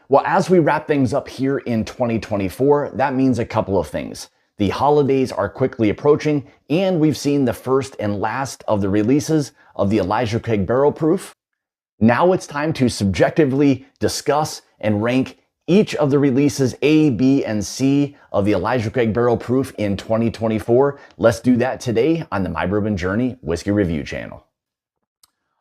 Well, as we wrap things up here in 2024, that means a couple of things. The holidays are quickly approaching, and we've seen the first and last of the releases of the Elijah Craig Barrel Proof. Now it's time to subjectively discuss and rank each of the releases A, B, and C of the Elijah Craig Barrel Proof in 2024. Let's do that today on the My Bourbon Journey Whiskey Review channel.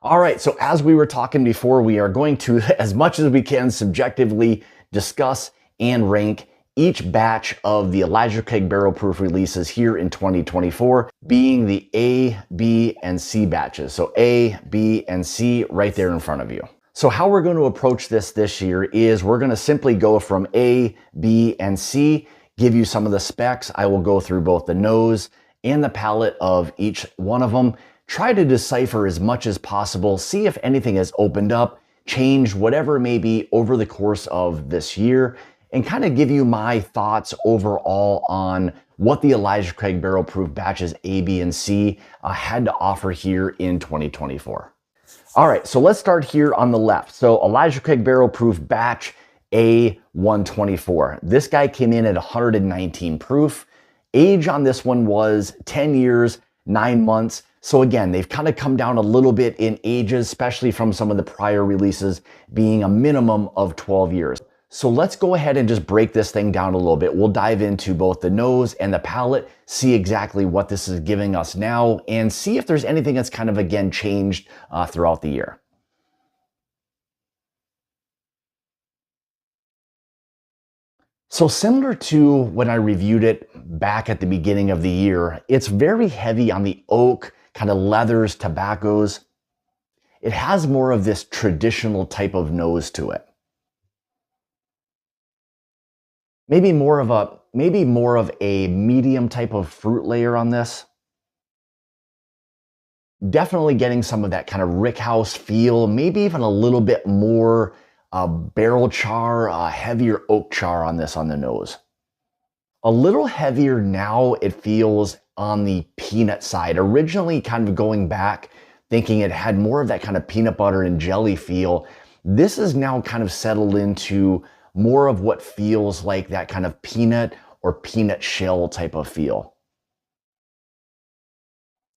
All right, so as we were talking before, we are going to, as much as we can, subjectively discuss and rank each batch of the Elijah Craig Barrel Proof releases here in 2024, being the A, B, and C batches. So A, B, and C right there in front of you. So how we're going to approach this year is we're going to simply go from A, B, and C, give you some of the specs. I will go through both the nose and the palate of each one of them. Try to decipher as much as possible, see if anything has opened up, changed, whatever it may be over the course of this year, and kind of give you my thoughts overall on what the Elijah Craig Barrel Proof batches A, B, and C had to offer here in 2024. All right, so let's start here on the left. So Elijah Craig Barrel Proof batch A124. This guy came in at 119 proof. Age on this one was 10 years, 9 months. So again, they've kind of come down a little bit in ages, especially from some of the prior releases being a minimum of 12 years. So let's go ahead and just break this thing down a little bit. We'll dive into both the nose and the palate, see exactly what this is giving us now, and see if there's anything that's kind of, again, changed throughout the year. So similar to when I reviewed it back at the beginning of the year, it's very heavy on the oak, kind of leathers, tobaccos. It has more of this traditional type of nose to it. Maybe more of a medium type of fruit layer on this. Definitely getting some of that kind of rickhouse feel, maybe even a little bit more barrel char, heavier oak char on this on the nose. A little heavier now it feels on the peanut side. Originally kind of going back, thinking it had more of that kind of peanut butter and jelly feel. This is now kind of settled into more of what feels like that kind of peanut or peanut shell type of feel.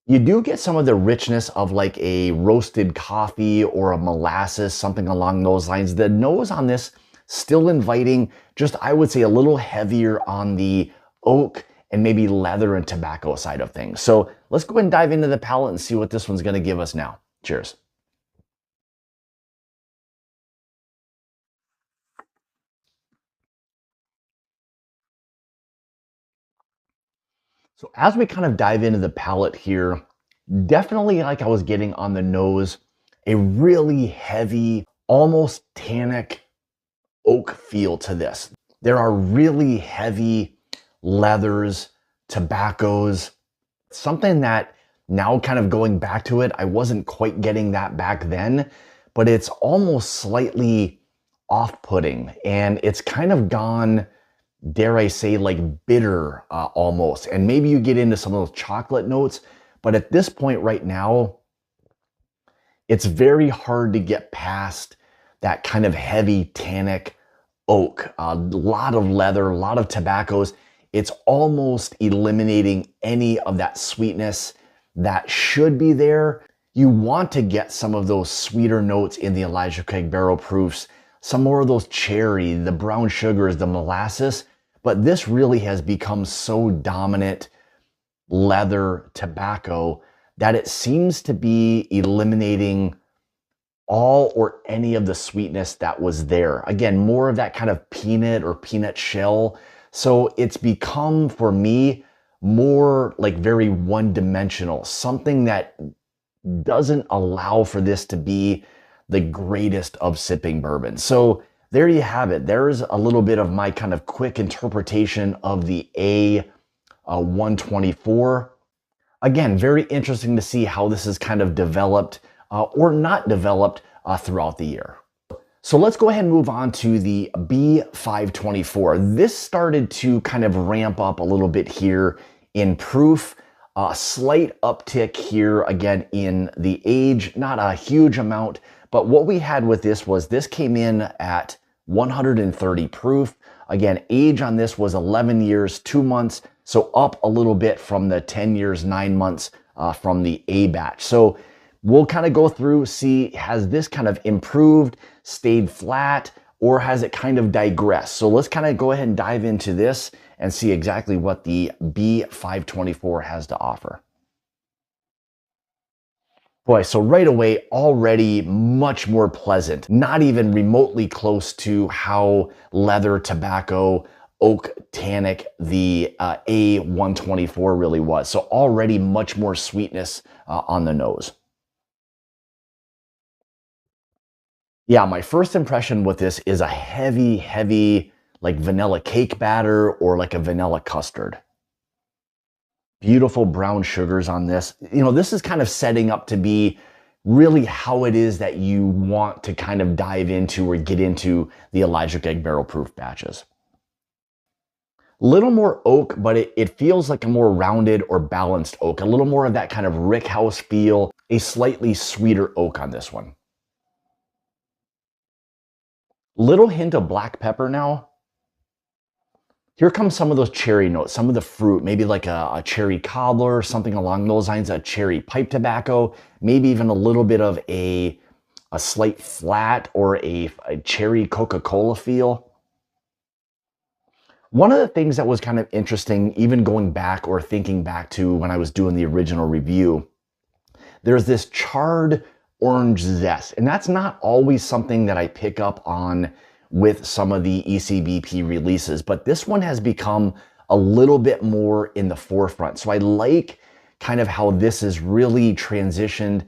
You do get some of the richness of like a roasted coffee or a molasses, something along those lines. The nose on this still inviting, just I would say a little heavier on the oak and maybe leather and tobacco side of things. So let's go ahead and dive into the palate and see what this one's going to give us now. Cheers. So as we kind of dive into the palate here, definitely like I was getting on the nose, a really heavy, almost tannic oak feel to this. There are really heavy leathers, tobaccos, something that now kind of going back to it, I wasn't quite getting that back then, but it's almost slightly off-putting and it's kind of gone, dare I say, like bitter almost. And maybe you get into some of those chocolate notes, but at this point right now, it's very hard to get past that kind of heavy tannic oak, a lot of leather, a lot of tobaccos. It's almost eliminating any of that sweetness that should be there. You want to get some of those sweeter notes in the Elijah Craig Barrel Proofs, some more of those cherry, the brown sugars, the molasses, but this really has become so dominant leather tobacco that it seems to be eliminating all or any of the sweetness that was there. Again, more of that kind of peanut or peanut shell. So it's become, for me, more like very one-dimensional, something that doesn't allow for this to be the greatest of sipping bourbon. So there you have it. There's a little bit of my kind of quick interpretation of the A124. Again, very interesting to see how this is kind of developed or not developed throughout the year. So let's go ahead and move on to the B524. This started to kind of ramp up a little bit here in proof. A slight uptick here again in the age, not a huge amount, but what we had with this was this came in at 130 proof. Again, age on this was 11 years, 2 months, so up a little bit from the 10 years, 9 months from the A batch. So we'll kind of go through, see, has this kind of improved, stayed flat, or has it kind of digressed? So let's kind of go ahead and dive into this and see exactly what the B524 has to offer. Boy, so right away, already much more pleasant, not even remotely close to how leather, tobacco, oak, tannic the A124 really was. So already much more sweetness on the nose. Yeah, my first impression with this is a heavy, like vanilla cake batter or like a vanilla custard. Beautiful brown sugars on this. You know, this is kind of setting up to be really how it is that you want to kind of dive into or get into the Elijah Craig barrel proof batches. Little more oak, but it feels like a more rounded or balanced oak. A little more of that kind of rick house feel, a slightly sweeter oak on this one. Little hint of black pepper now. Here comes some of those cherry notes, some of the fruit, maybe like a cherry cobbler, something along those lines, a cherry pipe tobacco, maybe even a little bit of a slight flat or a cherry Coca-Cola feel. One of the things that was kind of interesting, even going back or thinking back to when I was doing the original review, there's this charred orange zest, and that's not always something that I pick up on with some of the ECBP releases, but this one has become a little bit more in the forefront. So I like kind of how this is really transitioned.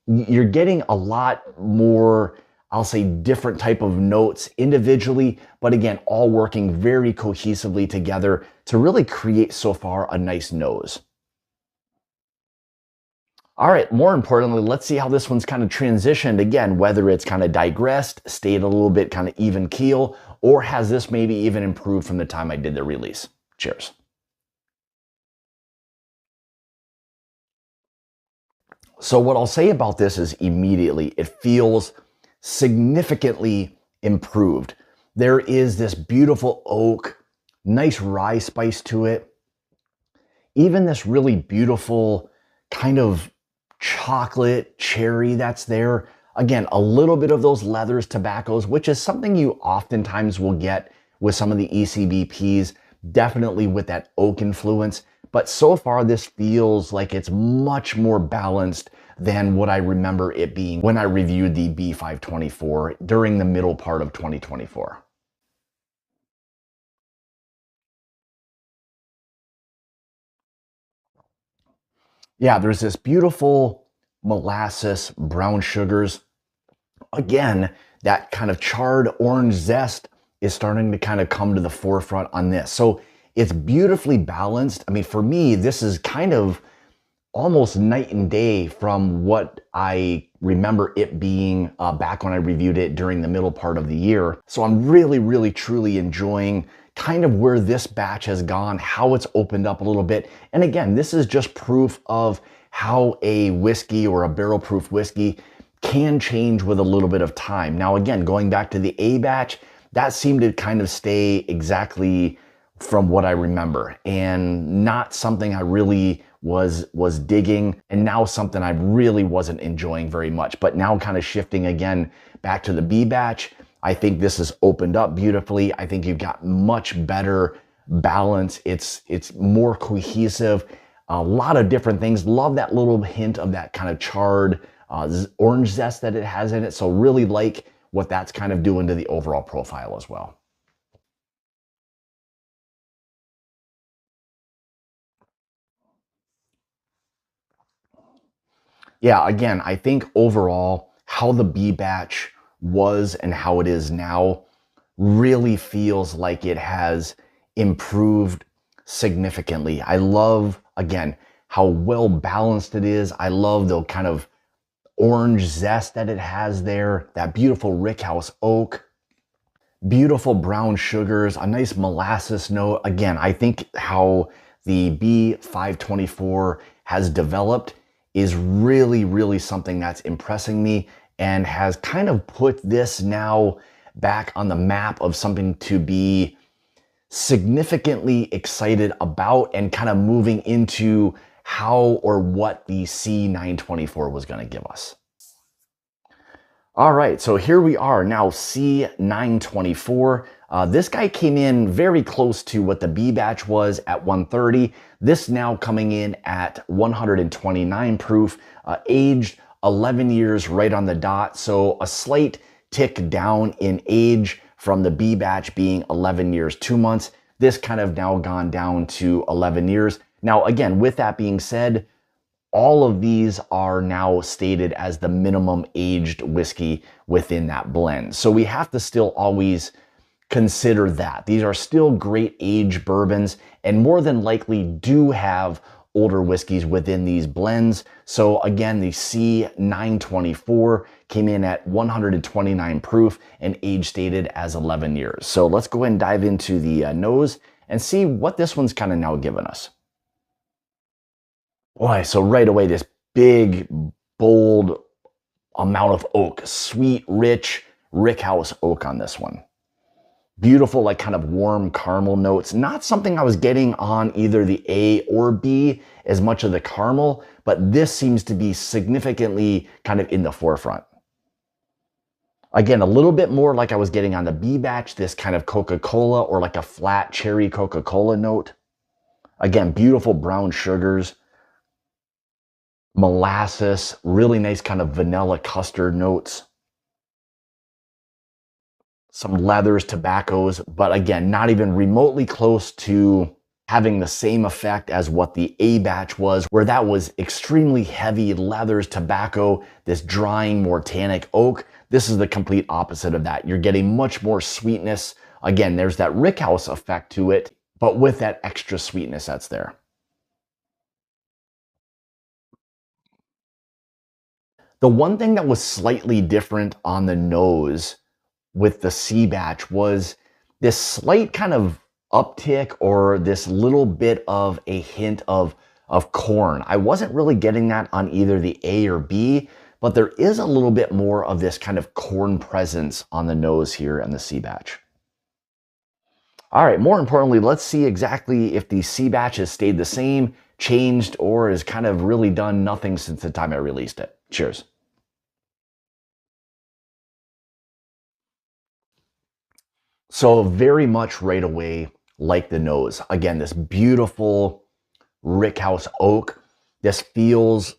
You're getting a lot more, I'll say, different type of notes individually, but again, all working very cohesively together to really create so far a nice nose. All right, more importantly, let's see how this one's kind of transitioned again, whether it's kind of digressed, stayed a little bit kind of even keel, or has this maybe even improved from the time I did the release. Cheers. So what I'll say about this is immediately, it feels significantly improved. There is this beautiful oak, nice rye spice to it. Even this really beautiful kind of chocolate cherry that's there. Again, a little bit of those leathers, tobaccos, which is something you oftentimes will get with some of the ECBPs, definitely with that oak influence. But so far, this feels like it's much more balanced than what I remember it being when I reviewed the B524 during the middle part of 2024. Yeah, there's this beautiful molasses, brown sugars. Again, that kind of charred orange zest is starting to kind of come to the forefront on this. So it's beautifully balanced. I mean, for me, this is kind of almost night and day from what I remember it being back when I reviewed it during the middle part of the year. So I'm really, truly enjoying kind of where this batch has gone, how it's opened up a little bit. And again, this is just proof of how a whiskey or a barrel proof whiskey can change with a little bit of time. Now, again, going back to the A batch, that seemed to kind of stay exactly from what I remember and not something I really was digging, and now something I really wasn't enjoying very much. But now kind of shifting again back to the B batch, I think this has opened up beautifully. I think you've got much better balance. It's more cohesive, a lot of different things. Love that little hint of that kind of charred orange zest that it has in it. So really like what that's kind of doing to the overall profile as well. Yeah, again, I think overall how the B batch was and how it is now really feels like it has improved significantly. I love, again, how well balanced it is. I love the kind of orange zest that it has there, that beautiful rickhouse oak, beautiful brown sugars, a nice molasses note. Again, I think how the B524 has developed is really something that's impressing me and has kind of put this now back on the map of something to be significantly excited about and kind of moving into how or what the C924 was going to give us. All right, so here we are now, C924. This guy came in very close to what the B batch was at 130. This now coming in at 129 proof, aged 11 years right on the dot. So a slight tick down in age from the B batch being 11 years, 2 months. This kind of now gone down to 11 years. Now, again, with that being said, all of these are now stated as the minimum aged whiskey within that blend. So we have to still always consider that. These are still great aged bourbons and more than likely do have older whiskeys within these blends. So again, the C924 came in at 129 proof and age stated as 11 years. So let's go ahead and dive into the nose and see what this one's kind of now giving us. Boy, so right away, this big, bold amount of oak, sweet, rich rickhouse oak on this one. Beautiful, like kind of warm caramel notes. Not something I was getting on either the A or B as much of the caramel, but this seems to be significantly kind of in the forefront. Again, a little bit more like I was getting on the B batch, this kind of Coca-Cola or like a flat cherry Coca-Cola note. Again, beautiful brown sugars. Molasses, really nice kind of vanilla custard notes. Some leathers, tobaccos, but again, not even remotely close to having the same effect as what the A batch was, where that was extremely heavy leathers, tobacco, this drying, more tannic oak. This is the complete opposite of that. You're getting much more sweetness. Again, there's that rickhouse effect to it, but with that extra sweetness that's there. The one thing that was slightly different on the nose with the C batch was this slight kind of uptick or this little bit of a hint of corn. I wasn't really getting that on either the A or B, but there is a little bit more of this kind of corn presence on the nose here in the C batch. All right, more importantly, let's see exactly if the C batch has stayed the same, changed, or has kind of really done nothing since the time I released it. Cheers. So very much right away, like the nose. Again, this beautiful rickhouse oak. This feels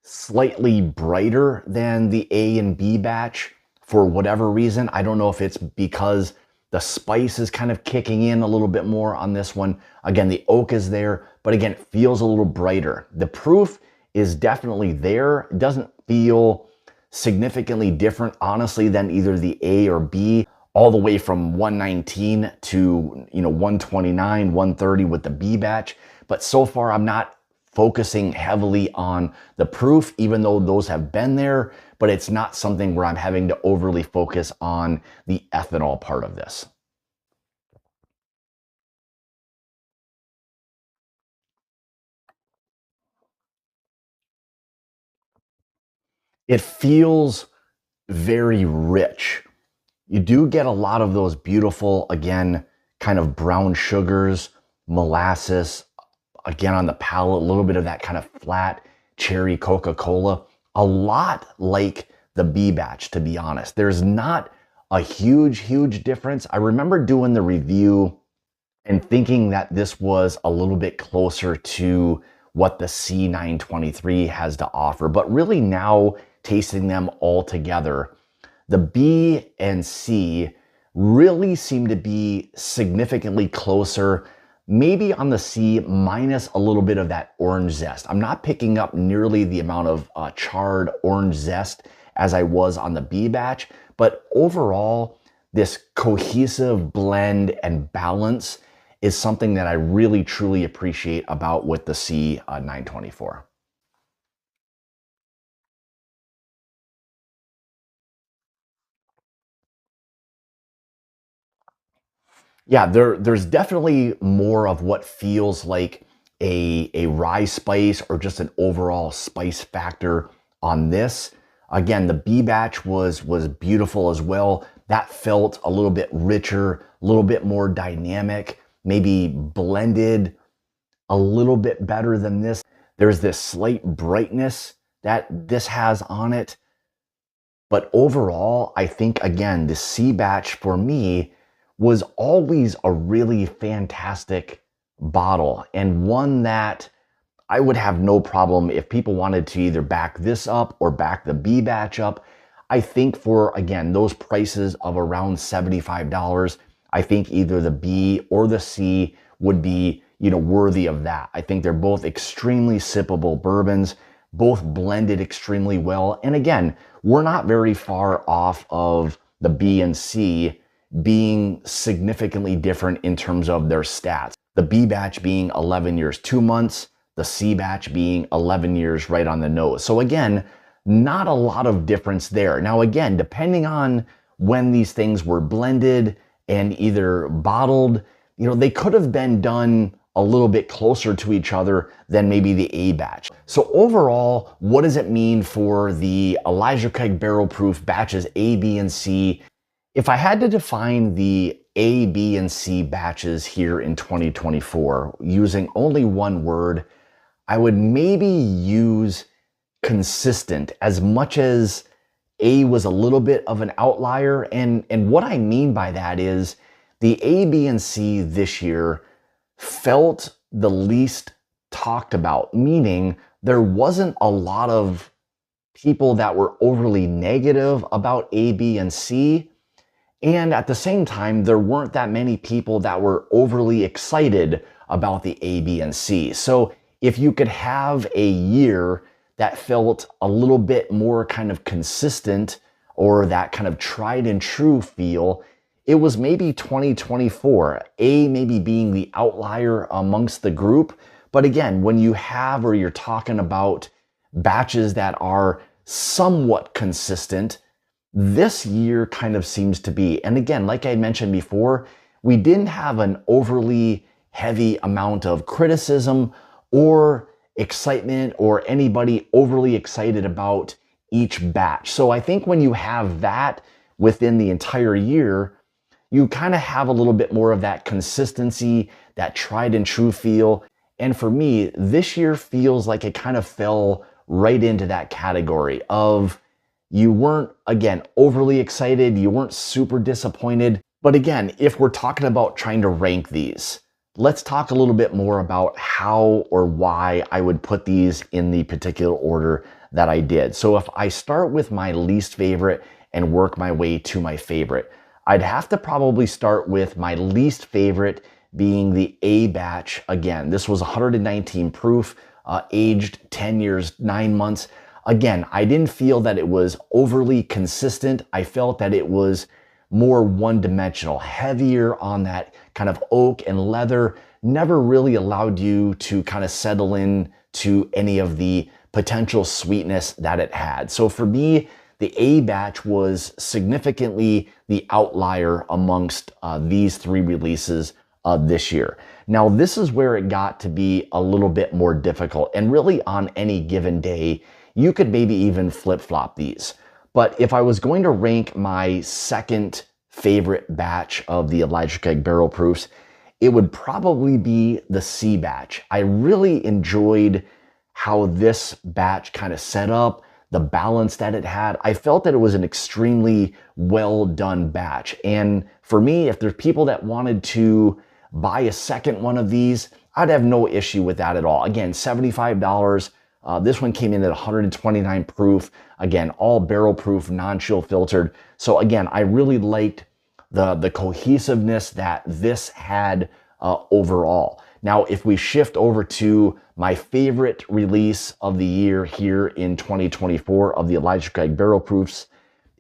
slightly brighter than the A and B batch for whatever reason. I don't know if it's because the spice is kind of kicking in a little bit more on this one. Again, the oak is there, but again, it feels a little brighter. The proof is definitely there. It doesn't feel significantly different, honestly, than either the A or B, all the way from 119 to 129, 130 with the B batch. But so far, I'm not focusing heavily on the proof, even though those have been there, but it's not something where I'm having to overly focus on the ethanol part of this. It feels very rich. You do get a lot of those beautiful, again, kind of brown sugars, molasses, again on the palate, a little bit of that kind of flat cherry Coca-Cola. A lot like the B batch, to be honest. There's not a huge difference. I remember doing the review and thinking that this was a little bit closer to what the C923 has to offer, but really now tasting them all together, the B and C really seem to be significantly closer, maybe on the C minus a little bit of that orange zest. I'm not picking up nearly the amount of charred orange zest as I was on the B batch, but overall, this cohesive blend and balance is something that I really truly appreciate about with the C924. Yeah, there's definitely more of what feels like a rye spice or just an overall spice factor on this. Again, the B batch was beautiful as well. That felt a little bit richer, a little bit more dynamic, maybe blended a little bit better than this. There's this slight brightness that this has on it. But overall, I think, again, the C batch for me was always a really fantastic bottle, and one that I would have no problem if people wanted to either back this up or back the B batch up. I think for, again, those prices of around $75, I think either the B or the C would be, worthy of that. I think they're both extremely sippable bourbons, both blended extremely well. And again, we're not very far off of the B and C being significantly different in terms of their stats. The B batch being 11 years, 2 months, the C batch being 11 years right on the nose. So again, not a lot of difference there. Now again, depending on when these things were blended and either bottled, they could have been done a little bit closer to each other than maybe the A batch. So overall, what does it mean for the Elijah Craig Barrel Proof batches A, B, and C? If I had to define the A, B, and C batches here in 2024 using only one word, I would maybe use consistent, as much as A was a little bit of an outlier. And what I mean by that is the A, B, and C this year felt the least talked about, meaning there wasn't a lot of people that were overly negative about A, B, and C. And at the same time, there weren't that many people that were overly excited about the A, B, and C. So if you could have a year that felt a little bit more kind of consistent, or that kind of tried and true feel, it was maybe 2024, A maybe being the outlier amongst the group. But again, when you have, or you're talking about batches that are somewhat consistent, this year kind of seems to be. And again, like I mentioned before, we didn't have an overly heavy amount of criticism or excitement or anybody overly excited about each batch. So I think when you have that within the entire year, you kind of have a little bit more of that consistency, that tried and true feel. And for me, this year feels like it kind of fell right into that category of, you weren't, again, overly excited, you weren't super disappointed. But again, if we're talking about trying to rank these, let's talk a little bit more about how or why I would put these in the particular order that I did. So if I start with my least favorite and work my way to my favorite, I'd have to probably start with my least favorite being the A batch. Again, this was 119 proof, aged 10 years, 9 months. Again, I didn't feel that it was overly consistent. I felt that it was more one-dimensional, heavier on that kind of oak and leather, never really allowed you to kind of settle in to any of the potential sweetness that it had. So for me, the A batch was significantly the outlier amongst these three releases this year. Now, this is where it got to be a little bit more difficult, and really on any given day, you could maybe even flip-flop these. But if I was going to rank my second favorite batch of the Elijah Craig Barrel Proofs, it would probably be the C batch. I really enjoyed how this batch kind of set up, the balance that it had. I felt that it was an extremely well done batch. And for me, if there's people that wanted to buy a second one of these, I'd have no issue with that at all. Again, $75. This one came in at 129 proof. Again, all barrel proof, non-chill filtered. So again, I really liked the cohesiveness that this had overall. Now, if we shift over to my favorite release of the year here in 2024 of the Elijah Craig Barrel Proofs,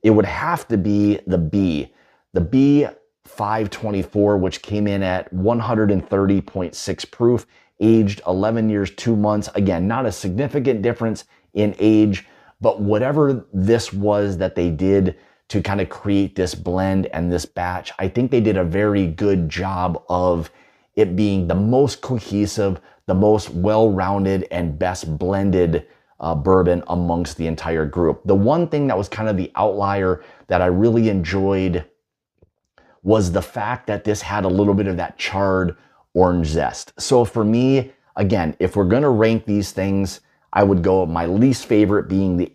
it would have to be the B. The B 524, which came in at 130.6 proof, aged 11 years, 2 months. Again, not a significant difference in age, but whatever this was that they did to kind of create this blend and this batch, I think they did a very good job of it being the most cohesive, the most well-rounded and best blended bourbon amongst the entire group. The one thing that was kind of the outlier that I really enjoyed was the fact that this had a little bit of that charred orange zest. So for me, again, if we're gonna rank these things, I would go my least favorite being the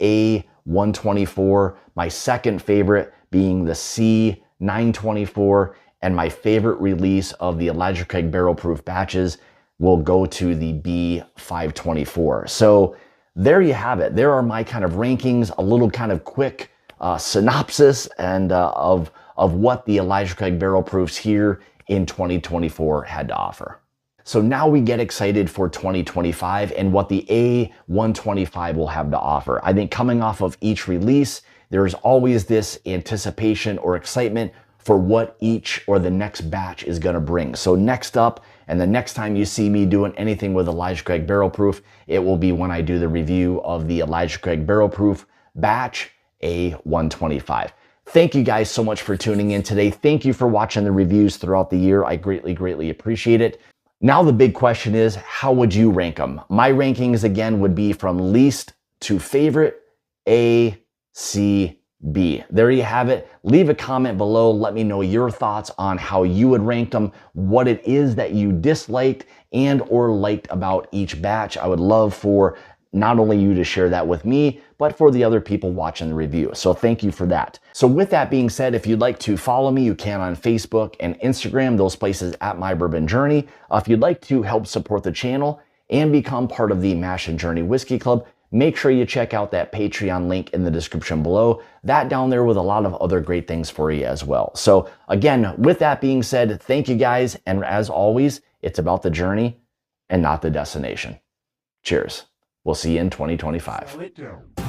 A124, my second favorite being the C924, and my favorite release of the Elijah Craig barrel proof batches will go to the B524. So there you have it. There are my kind of rankings, a little kind of quick synopsis and of what the Elijah Craig barrel proofs here in 2024 had to offer. So now we get excited for 2025 and what the A125 will have to offer. I think coming off of each release, there's always this anticipation or excitement for what each or the next batch is gonna bring. So next up, and the next time you see me doing anything with Elijah Craig barrel proof, it will be when I do the review of the Elijah Craig barrel proof batch A125. Thank you guys so much for tuning in today. Thank you for watching the reviews throughout the year. I greatly appreciate it. Now the big question is, how would you rank them? My rankings again would be from least to favorite, A, C, B. There you have it. Leave a comment below. Let me know your thoughts on how you would rank them, what it is that you disliked and or liked about each batch. I would love for not only you to share that with me, but for the other people watching the review. So thank you for that. So with that being said, if you'd like to follow me, you can on Facebook and Instagram, those places at My Bourbon Journey. If you'd like to help support the channel and become part of the Mash and Journey Whiskey Club, make sure you check out that Patreon link in the description below. That down there with a lot of other great things for you as well. So again, with that being said, thank you guys. And as always, it's about the journey and not the destination. Cheers. We'll see you in 2025.